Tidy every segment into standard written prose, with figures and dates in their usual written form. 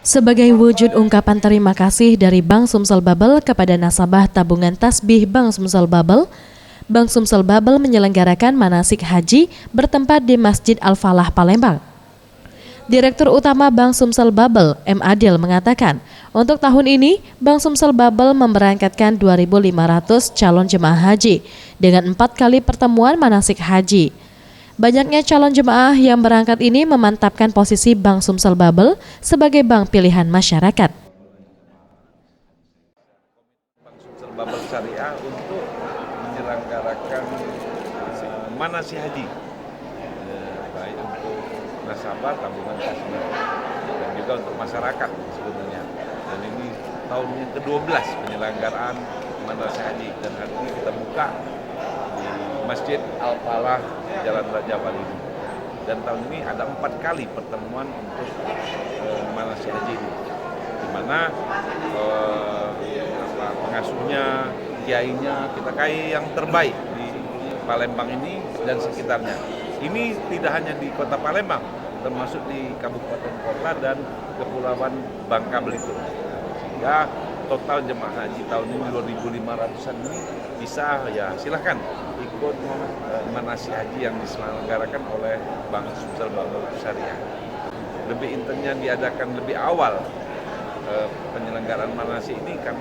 Sebagai wujud ungkapan terima kasih dari Bank Sumsel Babel kepada nasabah tabungan tasbih Bank Sumsel Babel menyelenggarakan manasik haji bertempat di Masjid Al-Falah, Palembang. Direktur Utama Bank Sumsel Babel, M. Adil, mengatakan, untuk tahun ini Bank Sumsel Babel memberangkatkan 2.500 calon jemaah haji dengan 4 kali pertemuan manasik haji. Banyaknya calon jemaah yang berangkat ini memantapkan posisi Bank Sumsel Babel sebagai bank pilihan masyarakat. Bank Sumsel Babel Syariah untuk menyelenggarakan manasik haji, baik untuk nasabah tabungan tasbih dan juga untuk masyarakat sebetulnya. Dan ini tahun yang ke-12 penyelenggaraan manasik haji, dan hari ini kita buka di Masjid Al-Falah Jalan Raja Bali. Dan tahun ini ada 4 kali pertemuan untuk manasik haji ini, di mana pengasuhnya, kiainya, kita kai yang terbaik di Palembang ini dan sekitarnya. Ini tidak hanya di Kota Palembang, termasuk di Kabupaten Kota dan Kepulauan Bangka Belitung. Sehingga total jemaah haji tahun ini 2.500-an ini bisa, ya silahkan ikut manasik haji yang diselenggarakan oleh Bank Sumsel Babel Syariah. Lebih intensnya diadakan lebih awal penyelenggaraan manasik ini kan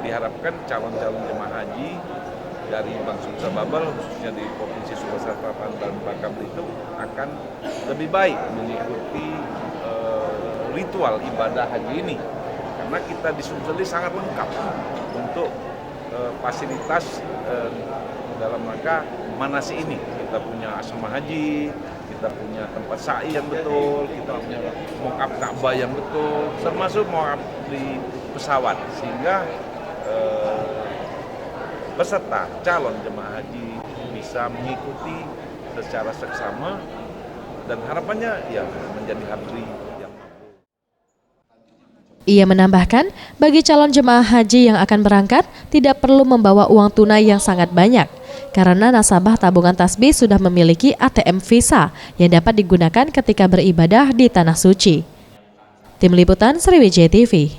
diharapkan calon-calon jemaah haji dari Bank Sumsel Babel, khususnya di Provinsi Sulawesi Selatan dan Bangka Belitung, akan lebih baik mengikuti ritual ibadah haji ini. Karena kita di Sumsel ini sangat lengkap untuk fasilitas dalam rangka manasik ini. Kita punya asrama haji, kita punya tempat sa'i yang betul, kita punya mock-up Ka'bah yang betul, termasuk mock-up di pesawat, sehingga peserta calon jemaah haji bisa mengikuti secara seksama dan harapannya ya menjadi haji yang mampu. Ia menambahkan, bagi calon jemaah haji yang akan berangkat tidak perlu membawa uang tunai yang sangat banyak karena nasabah tabungan tasbih sudah memiliki ATM Visa yang dapat digunakan ketika beribadah di Tanah Suci. Tim Liputan Sriwijaya TV.